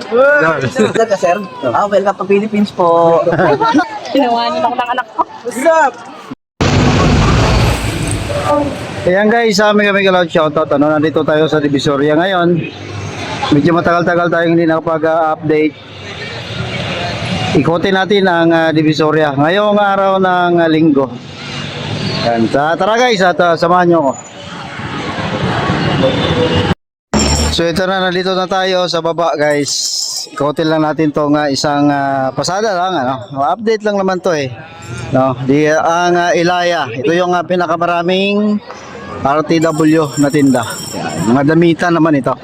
Vlog ka, sir? Welcome to Philippines po. Tinawanan ako ng anak ko. What's up? Ayan guys, kami kalaw shoutout. Nandito tayo sa Divisoria ngayon. Medyo matagal-tagal tayong hindi nakapag-update. Ikutin natin ang Divisoria ngayong araw ng linggo. Ayan, tara guys at samahan nyo ako. So ito na, nandito na tayo sa baba guys. Ikutin lang natin tong isang pasada lang, update lang naman to no, ang Ilaya. Ito yung pinakamaraming RTW na tinda. Yan, mga damitan naman ito.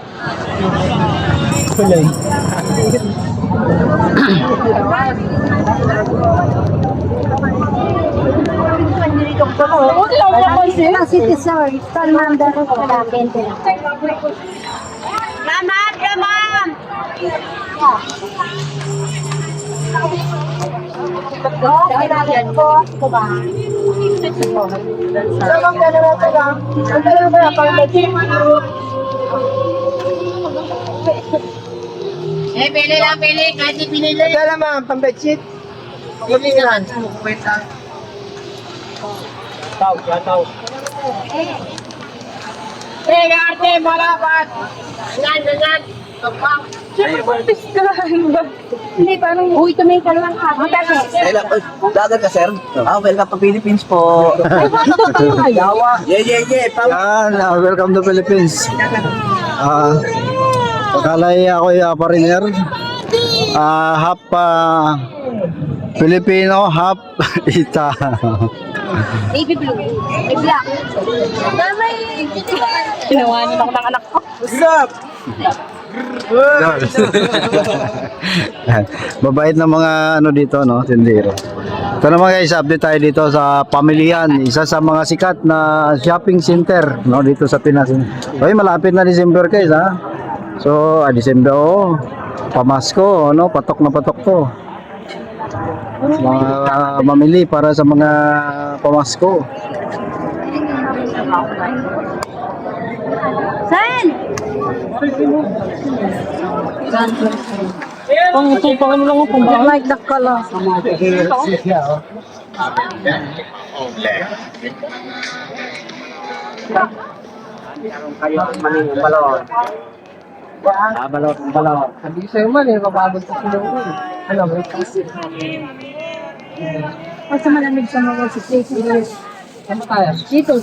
City Sorry, Salmanda ko kapatid. Lamat, lamat! Kailangan ko, diba? Salang dalawa ko lang. Ang dalawa ba pang Pili lang, pili. Kahit di pinili. Kaya naman, pang bedsheet. Pili yan. Tao. Arte, malapat! Ganyan. Hindi, parang, uy, tumay ka lang ha. Vlogger ka, sir? Welcome to Philippines po. Yeah. Yan, welcome to Philippines. Pagkalay ako yung foreigner. Half Filipino, half Ita. Navy blue. Ay, black. Damay. Tinawanan ako ng anak ko. What's up? Mabait na mga dito, tindero. Ito naman guys, update tayo dito sa Pamilyan, isa sa mga sikat na shopping center dito sa Pinas. Okay, malapit na December guys So, December pamasko, patok na patok to. Mga mamili para sa mga pamasko. San? Pang lang ako. Like the color. Balot. Sabi sa'yo man, mababag sa sinuwi. Alam mo, kasi. Kasi malamig sa mga si Tracy. Ano tayo? Dito.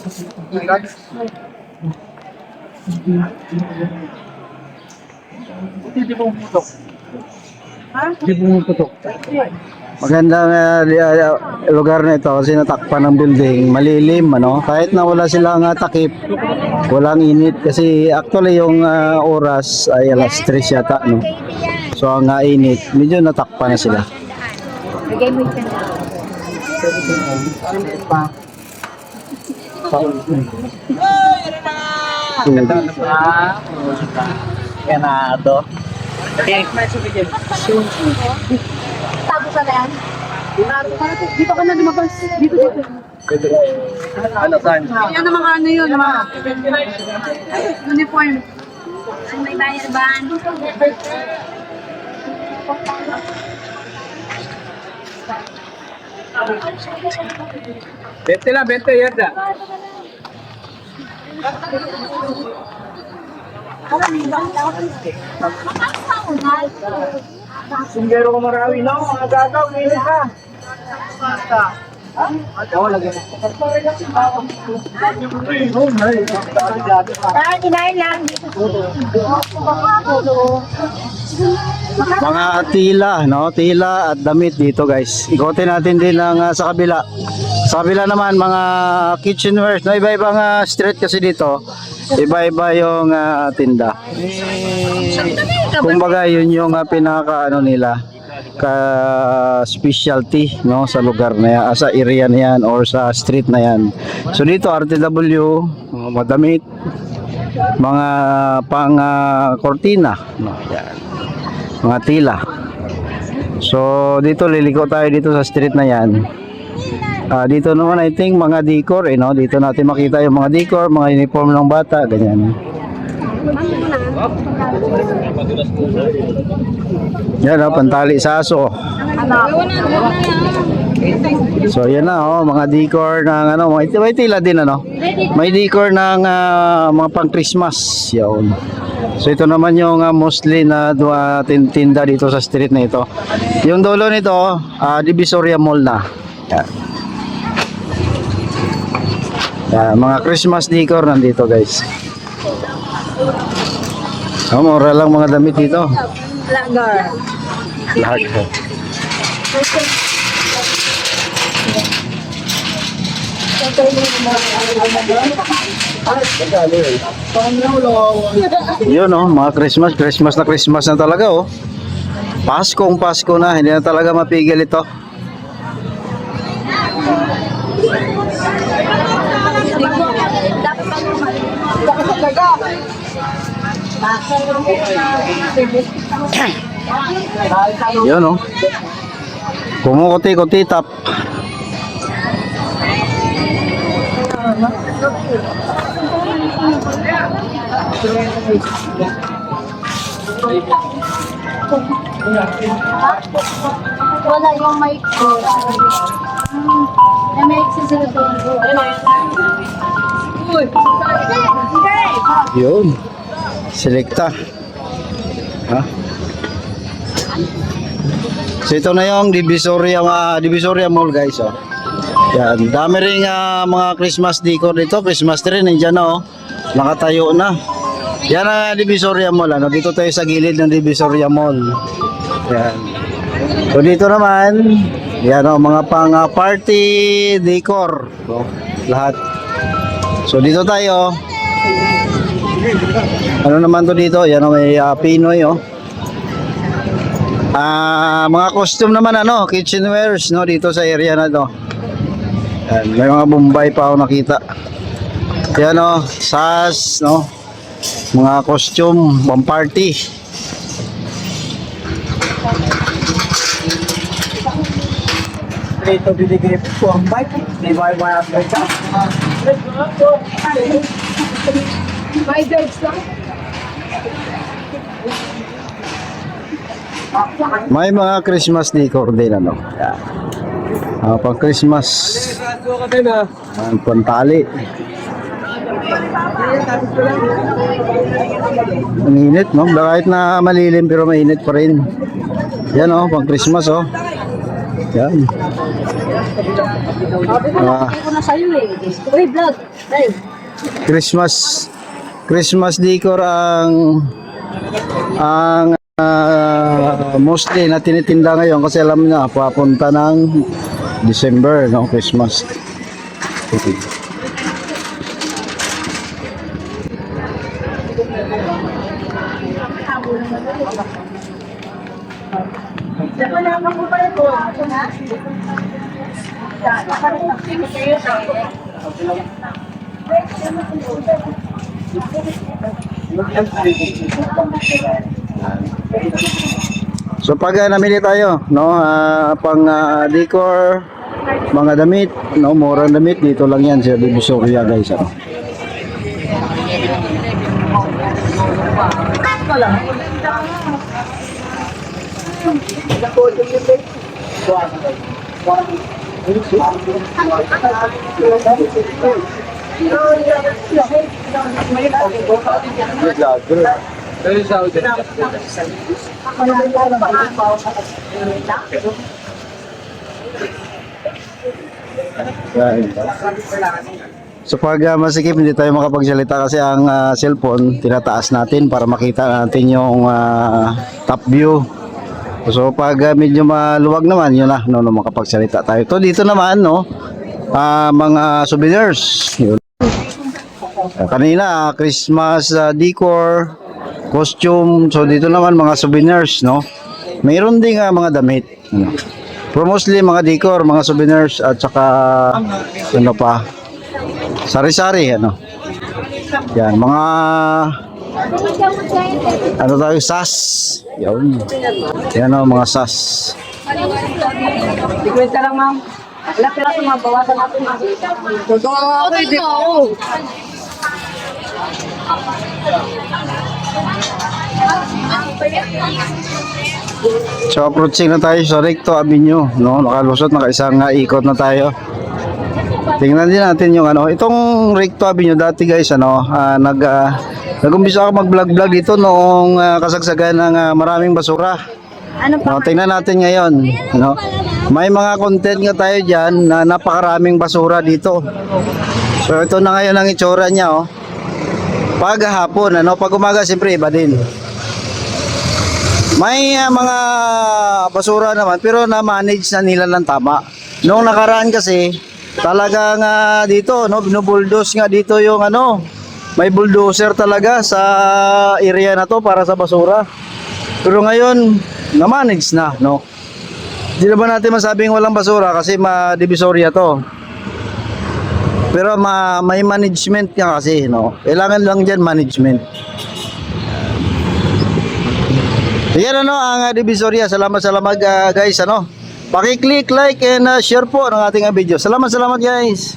Hindi pong putok. Ha? Hindi pong putok. Magandang lugar na ito kasi natakpan ng building, malilim kahit na wala silang takip, walang init kasi actually yung oras ay alas 3 yata So ang init, medyo natakpan na sila. Bigay mo ito. Ganado. Tago ka na yan? Dito ka na lumabas. Dito. Ano saan? Yan ang mga yun. Mga uniform. May bayar ba? Bente yada. Singgero ko marawi mga gagaw, nila ka. Kinain lang. Mga tila at damit dito guys. Ikotin natin din sa kabila. Sa kabila naman mga kitchenwares, iba-ibang street kasi dito. Iba-iba yung tinda. Kumbaga yun yung pinaka nila specialty sa lugar na yan, sa area na yan or sa street na yan. So dito RTW, madamit, mga pang kortina, yan, mga tila. So dito liliko tayo dito sa street na yan. Dito naman I think mga decor dito natin makita yung mga decor, mga uniform ng bata, ganyan. Yan oh, pantali sa aso. So yan na oh, mga decor ng ano, may tila din ano. May decor ng mga pang Christmas. Yan. So ito naman yung mostly na tinda dito sa street na ito. Yung dulo nito, Divisoria Mall na. Yan. Yan, mga Christmas decor nandito guys. Oh, mura lang mga damit dito. Lager. Lager. Yun oh, mga Christmas na talaga oh. Pasko na, hindi na talaga mapigil ito. Yun oh. Kumukuti-kuti tap. Wala yung mic ko. May mic sa cellphone ko. Yun. Selecta. Ha? So ito na yung Divisoria Mall guys oh. Yan, dami ring mga Christmas decor dito, Christmas tree nandiyan na oh. Nakatayo na. Yan ang Divisoria Mall ano. Dito tayo sa gilid ng Divisoria Mall. Yan. So dito naman, yan oh, mga pang party decor. Oh, lahat. So dito tayo. Ano naman to dito? Yan oh, may Pinoy oh. Mga costume naman ano, kitchenwares no dito sa area na to. Yan, may mga Bombay pa ako nakita. Yan o, sas, no? Mga costume, pang party. Ito binigay po ang bike. Di ba yung mga bike? My birds lang. May mga Christmas decor din ano. Yan. Pang Christmas. Pantali. Ang init no? Kahit na malilim pero mainit pa rin. Yan oh, pang Christmas oh. Yan. Hindi ko na sa'yo eh. Uy, vlog. Live. Christmas decor ang mostly na tinitinda ngayon kasi alam niya papunta ng December no, Christmas. Okay. So pag namili tayo no, pang decor, mga damit, no, murang damit dito lang yan sa Divisoria guys. Ano. So pag masikip hindi tayo makapagsalita kasi ang cellphone tinataas natin para makita natin yung top view. So pag medyo maluwag naman yun na no, makapagsalita tayo. To dito naman no, mga souvenirs. Yun. Kanina Christmas decor, costume. So dito naman mga souvenirs no. Mayroon ding mga damit. Ano. Pero mostly mga decor, mga souvenirs at saka ano pa, sari-sari ano. Yan, mga ano tayo, sas. Yan. Yan o, mga sas. Request lang, ma'am. Wala pera sa mga bawasan natin. Totoo ako, hindi ko. So approaching na tayo sa Recto Avenue, no? Nakalusot, nakaisang ikot na tayo. Tingnan din natin yung ano, itong Recto Avenue dati guys, ano, nag-umpisa ako mag-vlog dito noong kasagsagan ng maraming basura. Ano pa? No, tingnan natin ngayon, no? May mga content nga tayo diyan na napakaraming basura dito. So ito na ngayon ang itsura niya, oh. Pag hapon, ano, pag umaga siyempre iba din. May mga basura naman pero na-manage na nila ng tama. Noong nakaraan kasi talagang dito, no, binubulldoze nga dito yung ano, may bulldozer talaga sa area na to para sa basura. Pero ngayon, na-manage na, no. Hindi naman natin masabing walang basura kasi ma-divisoria to. Pero may management nga kasi, no. Kailangan lang diyan management. Yan ano ang Divisoria. Salamat guys, ano. Paki-click, like and share po ng ating video. Salamat guys.